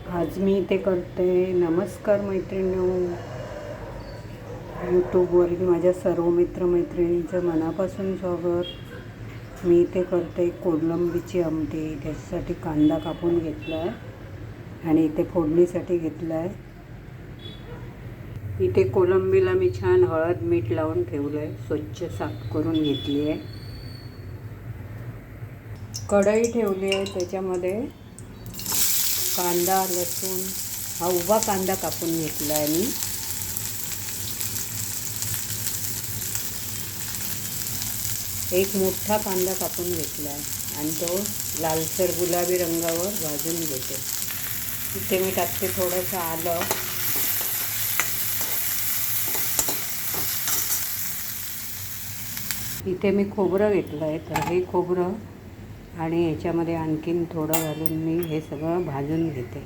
आज मी इथे करते. नमस्कार मैत्रिणींनो, यूट्यूबवरील माझ्या सर्व मित्रमैत्रिणींचं मनापासून स्वागत. मी इथे करते कोलंबीची आमटी. त्याच्यासाठी कांदा कापून घेतला आहे आणि इथे फोडणीसाठी घेतला आहे. इथे कोलंबीला मी छान हळद मीठ लावून ठेवलं आहे, स्वच्छ साफ करून घेतली आहे. कढई ठेवली आहे, त्याच्यामध्ये कांदा लसूण हा उभा कांदा कापून घेतला आहे मी. एक मोठा कांदा कापून घेतला आहे आणि तो लालसर गुलाबी रंगावर भाजून घेते. इथे मी टाकते थोडंसं आलं, इथे मी खोबरं घेतलं आहे, तर हे खोबरं आणि याच्यामध्ये आणखीन थोडं घालून मी हे सगळं भाजून घेते.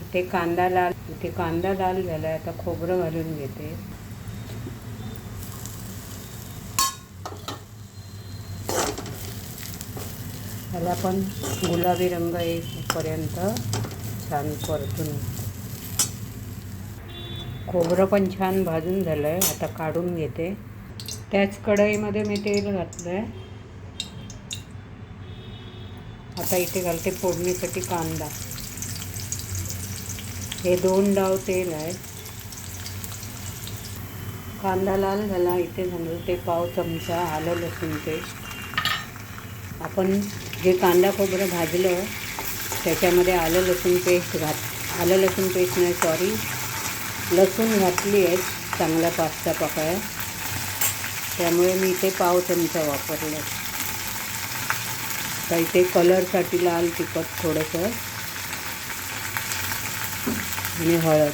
इथे कांदा लाल झाला आहे, आता खोबरं घालून घेते. त्याला पण गुलाबी रंग येईपर्यंत छान परतून. खोबरं पण छान भाजून झालं आहे, आता काढून घेते. त्याच कढईमध्ये मी तेल घातलं आहे. आता इथे घालते फोडणीसाठी कांदा. हे 2 डाव तेल आहे. कांदा लाल झाला, इथे घालते पाव चमचा आलं लसूण पेस्ट. आपण जे कांदा खोबरं भाजलं त्याच्यामध्ये आलं लसूण पेस्ट लसूण घातली आहे चांगला 5-6 पाकळ्या. त्यामुळे मी इथे पाव चमचा वापरला. तर इथे कलरसाठी लाल तिखट थोडंसं आणि हळद.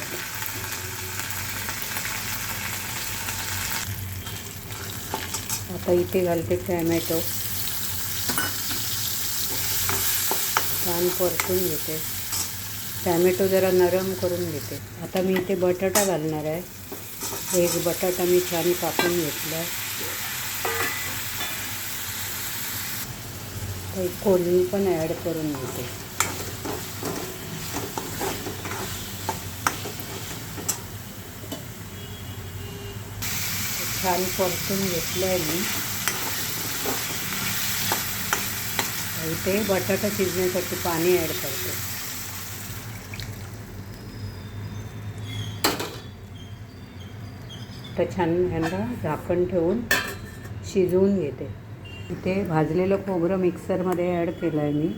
आता इथे घालते टॅमॅटो, छान परतून घेते. टॅमॅटो जरा नरम करून घेते. आता मी इथे बटाटा घालणार आहे. एक बटाटा मी छान कापून घेतला. एक कोलमी पण ॲड करून घेते. छान परतून घेतलं आहे मी. इथे बटाटा शिजण्यासाठी पाणी ॲड करते. तर छान ह्यांना झाकण ठेवून शिजवून घेते. इथे भाजलेलं खोबरं मिक्सरमध्ये ॲड केलं आहे मी.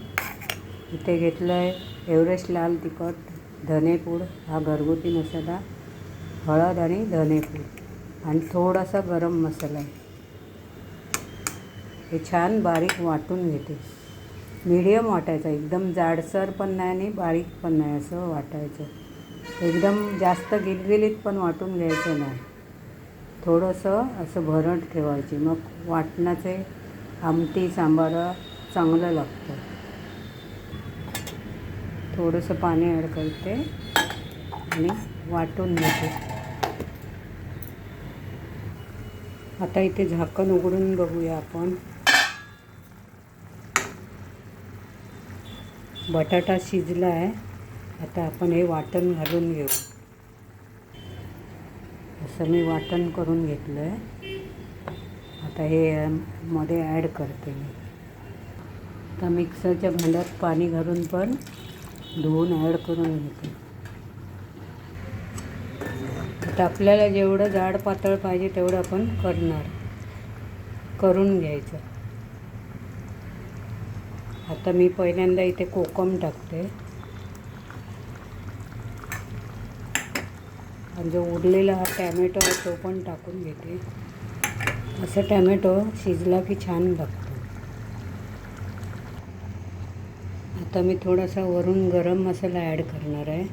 इथे घेतलं आहे एव्हरेस्ट लाल तिखट, धनेपूड हा घरगुती मसाला, हळद आणि धनेपूड आणि थोडासा गरम मसाला आहे. हे छान बारीक वाटून घेते. मीडियम वाटायचं, एकदम जाडसर पण नाही आणि बारीक पण नाही, असं वाटायचं. एकदम जास्त गिलगिलीत पण वाटून घ्यायचं नाही, थोडंसं असं भरट ठेवायची. मग वाटणाचे आमटी सांबार चांगलं लागतं. थोडंसं पाणी ॲड करते आणि वाटून घेते. आता इथे झाकण उघडून बघूया आपण. बटाटा शिजला आहे. आता आपण हे वाटण घालून घेऊ. असं मी वाटण करून घेतलं आहे. आता हे मध्ये ॲड करते मी. आता मिक्सरच्या भांड्यात पाणी घालून पण धुवून ॲड करून घेते. आता आपल्याला जेवढं जाड पातळ पाहिजे तेवढं आपण करून घ्यायचं. आता मी पहिल्यांदा इथे कोकम टाकते आणि जो उरलेला हा टॅमॅटो आहे तो पण टाकून घेते. असं टॅमॅटो शिजला की छान लागतो. आता मी थोडासा वरून गरम मसाला ॲड करणार आहे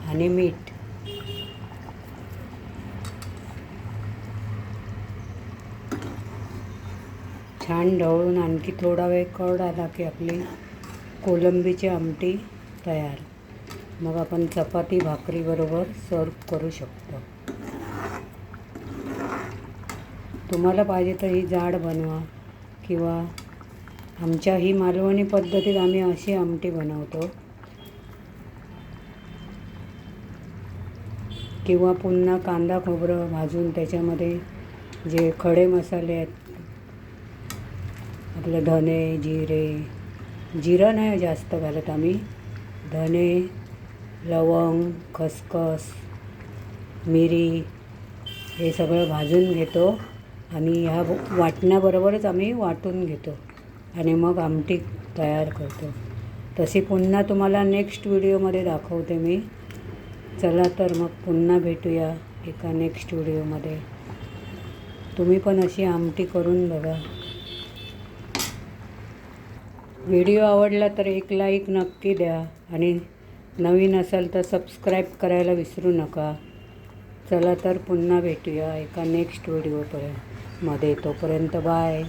आणि मीठ. छान ढवळून आणखी थोडा वेळ कढ आला की आपली कोलंबीची आमटी तयार. मग आपण चपाती भाकरीबरोबर सर्व करू शकतो. तुम्हाला पाहिजे तर ही जाड बनवा किंवा आमच्या ही मालवणी पद्धतीत आम्ही अशी आमटी बनवतो. किंवा पुन्हा कांदा खोबरं भाजून त्याच्यामध्ये जे खडे मसाले आहेत, आपले धने, जिरं नाही जास्त घालत आम्ही, धने, लवंग, खसखस, मिरी हे सगळं भाजून घेतो आणि ह्या वाटण्याबरोबरच आम्ही वाटून घेतो आणि मग आमटी तयार करतो. तशी पुन्हा तुम्हाला नेक्स्ट व्हिडिओमध्ये दाखवते मी. चला तर मग पुन्हा भेटूया एका नेक्स्ट व्हिडिओमध्ये. तुम्ही पण अशी आमटी करून बघा. व्हिडिओ आवडला तर एक लाईक नक्की द्या आणि नवीन असाल तर सबस्क्राईब करायला विसरू नका. चला तर पुन्हा भेटूया एका नेक्स्ट व्हिडिओपर्यंत. तोपर्यंत बाय.